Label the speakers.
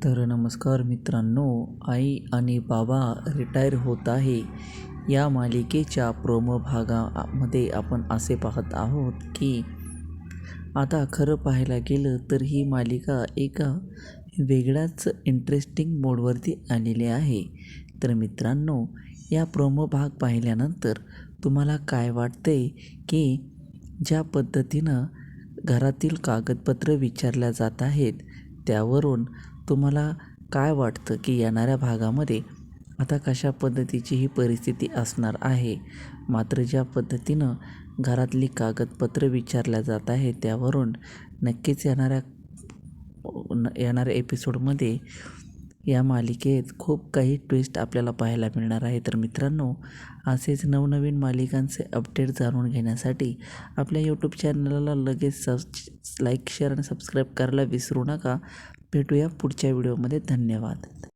Speaker 1: तर नमस्कार मित्रांनो, आई आणि बाबा रिटायर होत आहे या मालिकेच्या प्रोमो भागामध्ये आपण असे पाहत आहोत की आता खरं पाहायला गेलं तर ही मालिका एका वेगळ्याच इंटरेस्टिंग मोडवरती आलेली आहे. तर मित्रांनो, या प्रोमो भाग पाहिल्यानंतर तुम्हाला काय वाटते की ज्या पद्धतीनं घरातील कागदपत्र विचारल्या जात आहेत त्यावरून तुम्हाला काय वाटतं की येणाऱ्या भागामध्ये आता कशा पद्धतीची ही परिस्थिती असणार आहे. मात्र ज्या पद्धतीनं घरातली कागदपत्र विचारल्या जात आहे त्यावरून नक्कीच येणाऱ्या एपिसोडमध्ये या मालिकेत खूप काही ट्विस्ट आपल्याला पाहायला मिळणार आहे. तर मित्रांनो, असेच नवनवीन मालिकांचे अपडेट जाणून घेण्यासाठी आपल्या यूट्यूब चॅनलला लगेच लाईक, शेअर आणि सबस्क्राईब करायला विसरू नका. भेटूया पुढच्या व्हिडिओमध्ये. धन्यवाद.